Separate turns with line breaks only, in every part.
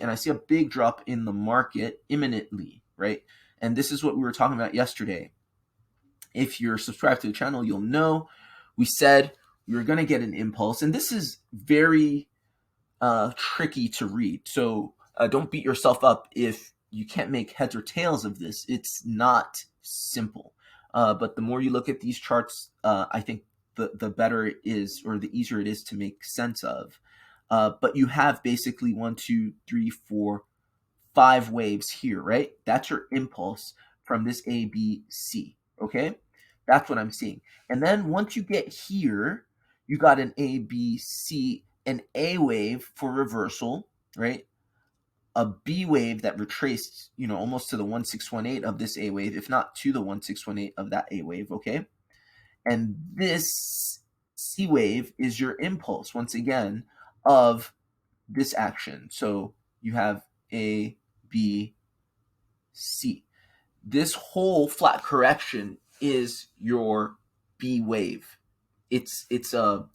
and I see a big drop in the market imminently, right? And this is what we were talking about yesterday. If you're subscribed to the channel, you'll know we said we were going to get an impulse, and this is very tricky to read. So don't beat yourself up if you can't make heads or tails of this. It's not simple. But the more you look at these charts, I think the better it is, or the easier it is to make sense of. But you have basically 1, 2, 3, 4, 5 waves here, right? That's your impulse from this A, B, C, okay? That's what I'm seeing. And then once you get here, you got an A, B, C, an A wave for reversal, right? A B wave that retraced, almost to the 1618 of this A wave, if not to the 1618 of that A wave, okay? And this C wave is your impulse, once again, of this action. So you have A, B, C. This whole flat correction is your B wave. It's a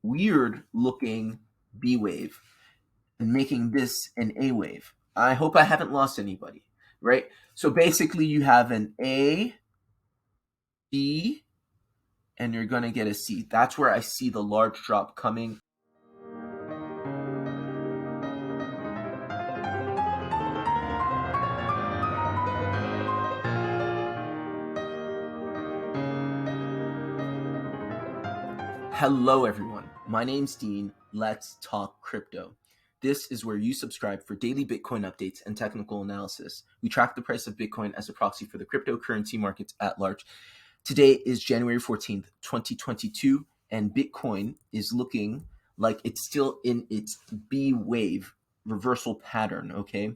weird looking B wave and making this an A wave. I hope I haven't lost anybody, right? So basically you have an A, B, and you're going to get a C. That's where I see the large drop coming. Hello everyone, my name's Dean. Let's talk crypto. This is where you subscribe for daily Bitcoin updates and technical analysis. We track the price of Bitcoin as a proxy for the cryptocurrency markets at large. Today is January 14th, 2022, and Bitcoin is looking like it's still in its B wave reversal pattern, okay?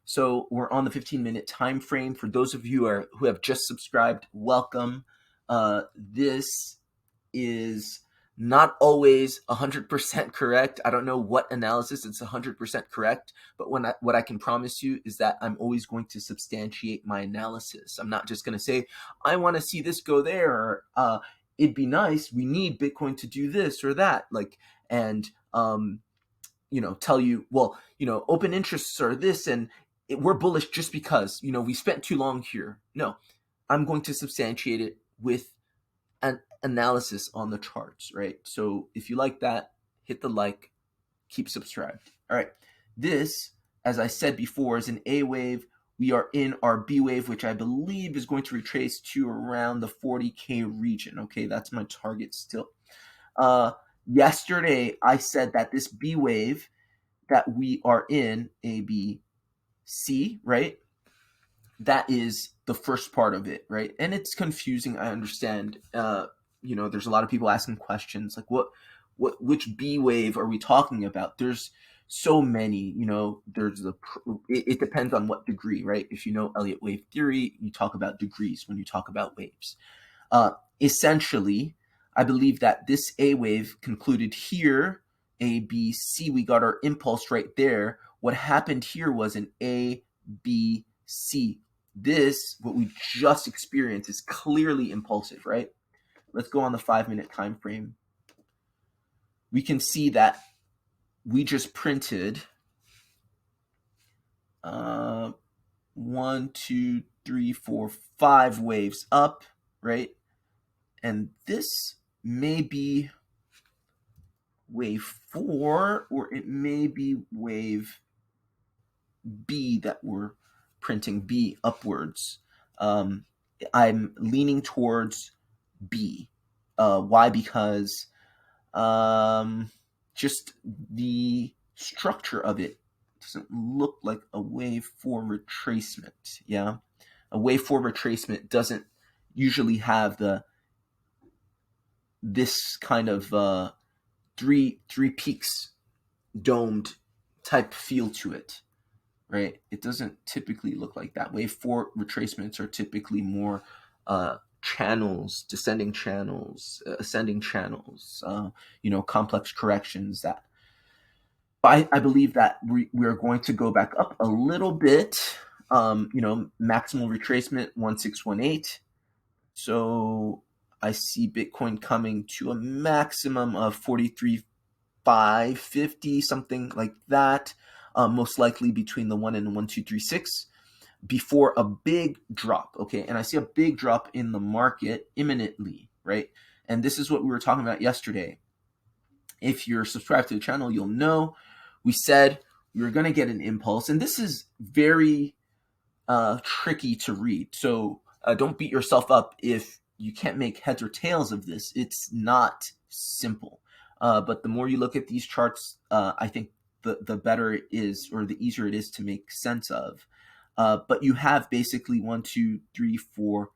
So we're on the 15-minute time frame. For those of you who have just subscribed, welcome. This is not always 100% correct. I don't know what analysis it's 100% correct, but what I can promise you is that I'm always going to substantiate my analysis. I'm not just going to say, I want to see this go there, or it'd be nice, we need Bitcoin to do this or that, and tell you, well, open interests are this, and we're bullish just because, we spent too long here. No, I'm going to substantiate it with an analysis on the charts, right? So if you like that, hit the like, keep subscribed. All right, this, as I said before, is an A wave. We are in our B wave, which I believe is going to retrace to around the 40K region. Okay, that's my target still. Yesterday, I said that this B wave that we are in, A, B, C, right? That is the first part of it, right? And it's confusing, I understand. There's a lot of people asking questions like, which B wave are we talking about? There's so many, it depends on what degree, right? If you know Elliott wave theory, you talk about degrees when you talk about waves. Essentially, I believe that this A wave concluded here, A, B, C, we got our impulse right there. What happened here was an A, B, C. This, what we just experienced, is clearly impulsive, right? Let's go on the 5-minute time frame. We can see that we just printed 1, 2, 3, 4, 5 waves up, right? And this may be wave 4, or it may be wave B that we're printing, B upwards. I'm leaning towards B. Why? Because just the structure of it doesn't look like a wave 4 retracement. Yeah, a wave 4 retracement doesn't usually have this kind of three peaks domed type feel to it, right? It doesn't typically look like that. Wave 4 retracements are typically more channels, descending channels, ascending channels, complex corrections. That I believe that we are going to go back up a little bit. Maximal retracement 1618. So I see Bitcoin coming to a maximum of 43,550, something like that. most likely between the 1 and 1236 before a big drop. Okay, and I see a big drop in the market imminently, right? And this is what we were talking about yesterday. If you're subscribed to the channel, you'll know we said we were going to get an impulse, and this is very tricky to read. So don't beat yourself up if you can't make heads or tails of this. It's not simple. But the more you look at these charts, I think the better it is, or the easier it is to make sense of. But you have basically 1, 2, 3, 4,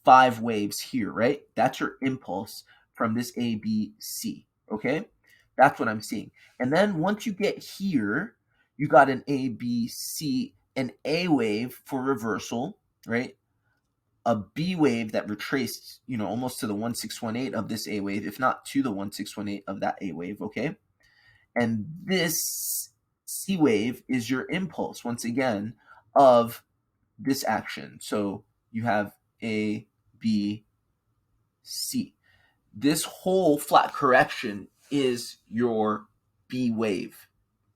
5 waves here, right? That's your impulse from this A, B, C. Okay, that's what I'm seeing. And then once you get here, you got an A, B, C, an A wave for reversal, right? A B wave that retraced, almost to the 1618 of this A wave, if not to the 1618 of that A wave, okay? And this C wave is your impulse, once again, of this action. So you have A, B, C. This whole flat correction is your B wave.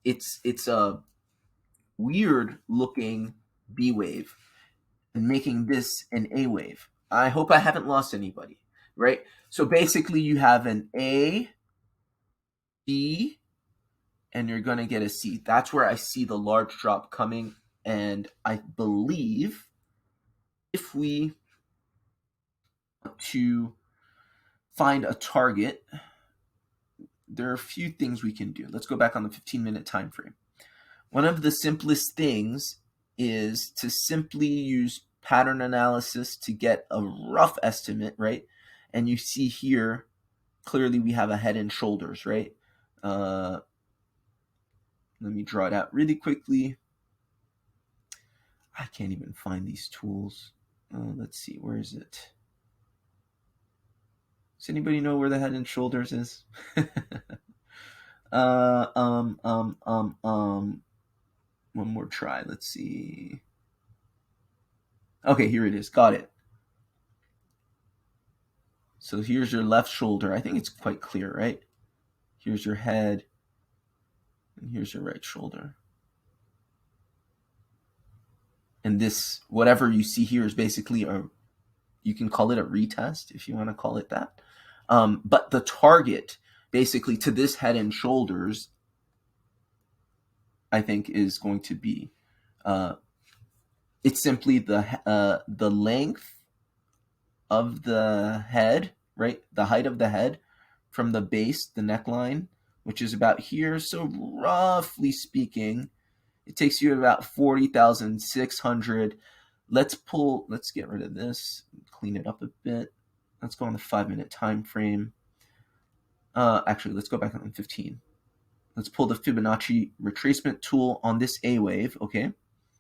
It's a weird looking B wave and making this an A wave. I hope I haven't lost anybody, right? So basically you have an A, B, and you're going to get a C. That's where I see the large drop coming. And I believe if we want to find a target, there are a few things we can do. Let's go back on the 15-minute time frame. One of the simplest things is to simply use pattern analysis to get a rough estimate, right? And you see here, clearly we have a head and shoulders, right? Let me draw it out really quickly. I can't even find these tools. Let's see, where is it? Does anybody know where the head and shoulders is? One more try. Let's see. Okay, here it is. Got it. So here's your left shoulder. I think it's quite clear, right? Here's your head, and here's your right shoulder. And this, whatever you see here, is basically you can call it a retest if you want to call it that. But the target, basically, to this head and shoulders, I think is going to be, it's simply the length of the head, right? The height of the head from the base, the neckline, which is about here. So roughly speaking, it takes you about 40,600. Let's get rid of this, clean it up a bit. Let's go on the 5-minute time frame. Actually, let's go back on 15. Let's pull the Fibonacci retracement tool on this A wave, okay?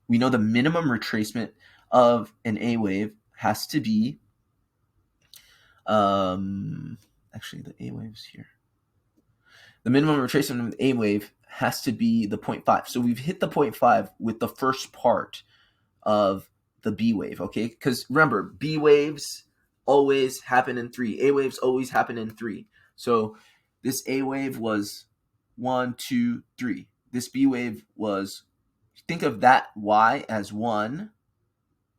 We know the minimum retracement of an A wave has to be, actually the A wave's here. The minimum retracement of the A wave has to be the 0.5. So we've hit the 0.5 with the first part of the B wave, okay? Because remember, B waves always happen in 3. A waves always happen in 3. So this A wave was 1, 2, 3. This B wave was, think of that Y as 1,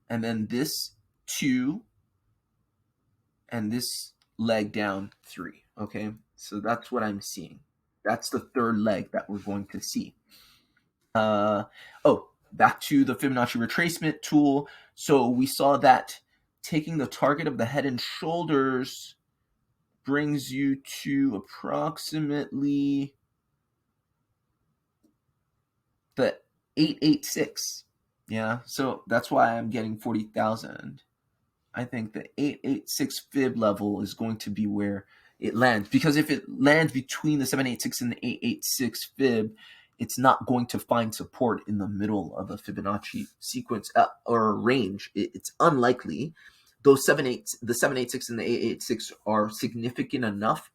and then this 2, and this leg down 3, okay? So that's what I'm seeing. That's the third leg that we're going to see. Back to the Fibonacci retracement tool. So we saw that taking the target of the head and shoulders brings you to approximately the 886. Yeah, so that's why I'm getting 40,000. I think the 886 fib level is going to be where it lands, because if it lands between the 786 and the 886 fib, it's not going to find support in the middle of a Fibonacci sequence or range. It's unlikely. The 786 and the 886 are significant enough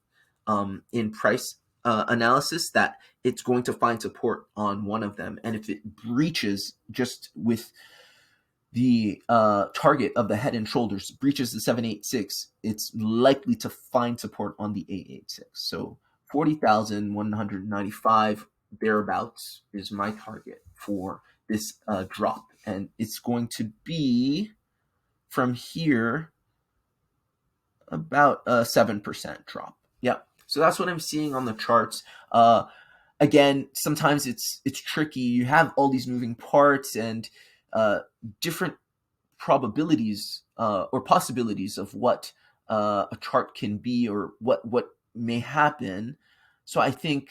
in price analysis that it's going to find support on one of them. And if it breaches just with the target of the head and shoulders, breaches the 786, it's likely to find support on the 886. So 40,195 thereabouts is my target for this drop, and it's going to be from here about a 7% drop. Yeah, so that's what I'm seeing on the charts. Again, sometimes it's tricky. You have all these moving parts and different probabilities or possibilities of what a chart can be or what may happen. So I think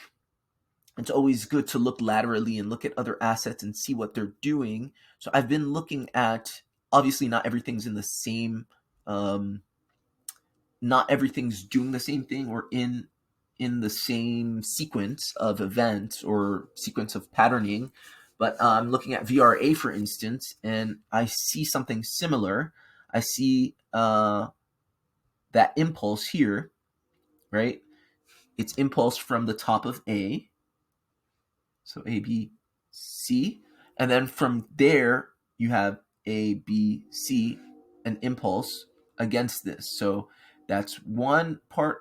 it's always good to look laterally and look at other assets and see what they're doing. So I've been looking at, obviously not everything's in the same not everything's doing the same thing or in the same sequence of events or sequence of patterning. But I'm looking at VRA, for instance, and I see something similar. I see that impulse here, right? It's impulse from the top of A, so A, B, C, and then from there you have A, B, C, an impulse against this. So that's one part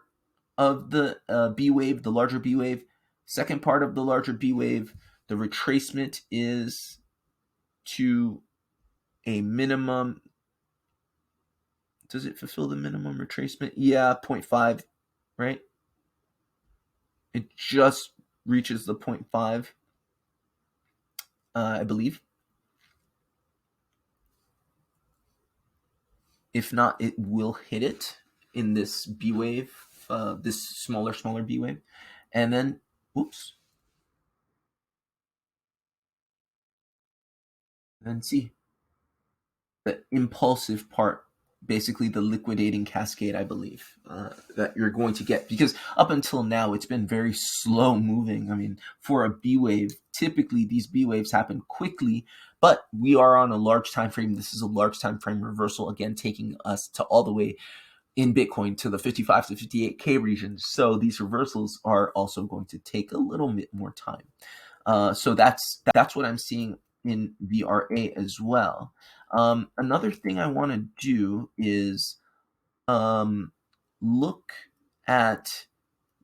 of the B wave, the larger B wave. Second part of the larger B wave, the retracement is to a minimum. Does it fulfill the minimum retracement? Yeah, 0.5, right? It just reaches the 0.5, I believe. If not, it will hit it in this B wave, this smaller B wave. And then, whoops. Then see the impulsive part, basically the liquidating cascade, I believe, that you're going to get. Because up until now, it's been very slow moving. I mean, for a B wave, typically these B waves happen quickly, but we are on a large time frame. This is a large time frame reversal, again, taking us to all the way in Bitcoin to the 55 to 58K region. So these reversals are also going to take a little bit more time. So that's what I'm seeing in VRA as well. Another thing I want to do is look at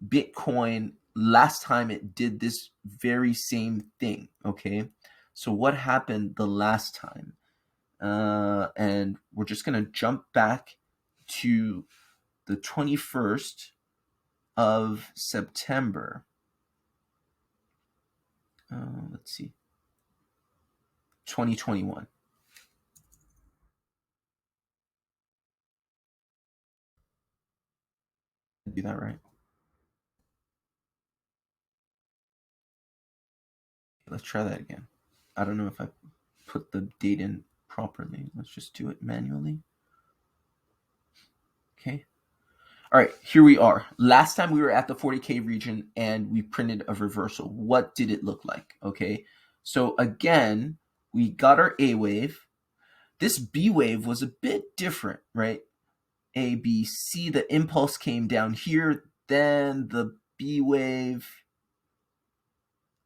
Bitcoin last time it did this very same thing. Okay, so what happened the last time? And we're just going to jump back to the 21st of September. Let's see, 2021. Do that right. Let's try that again. I don't know if I put the date in properly. Let's just do it manually. Okay. All right, here we are. Last time we were at the 40K region and we printed a reversal. What did it look like? Okay. So again, we got our A wave. This B wave was a bit different, right? A, B, C, the impulse came down here, then the B wave,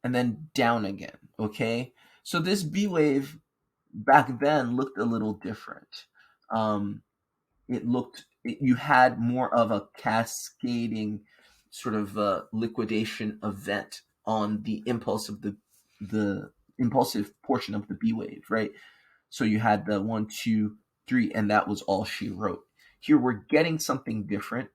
and then down again, okay? So this B wave back then looked a little different. You had more of a cascading sort of liquidation event on the impulse of the impulsive portion of the B wave, right? So you had the 1, 2, 3, and that was all she wrote. Here we're getting something different,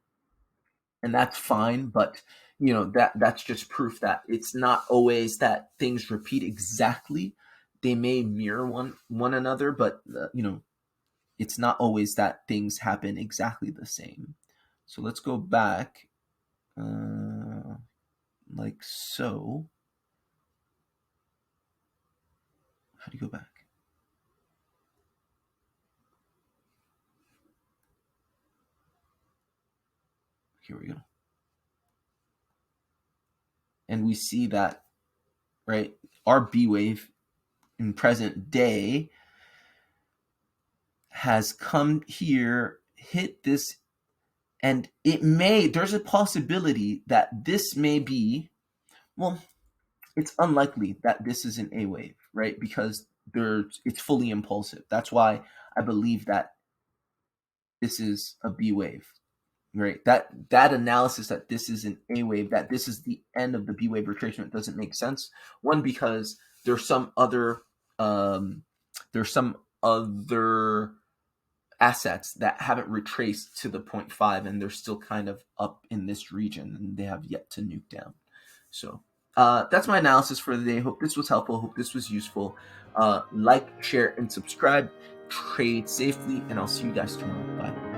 and that's fine, but that's just proof that it's not always that things repeat exactly. They may mirror one another, but it's not always that things happen exactly the same. So let's go back like so. How do you go back? Here we go. And we see that, right, our B wave in present day has come here, hit this, and there's a possibility that this may be, well, it's unlikely that this is an A wave, right? Because it's fully impulsive. That's why I believe that this is a B wave. right? That analysis that this is an A wave, that this is the end of the B wave retracement doesn't make sense. One, because there's some other assets that haven't retraced to the 0.5 and they're still kind of up in this region and they have yet to nuke down. So that's my analysis for the day. Hope this was helpful. Hope this was useful. Like, share, and subscribe. Trade safely, and I'll see you guys tomorrow. Bye.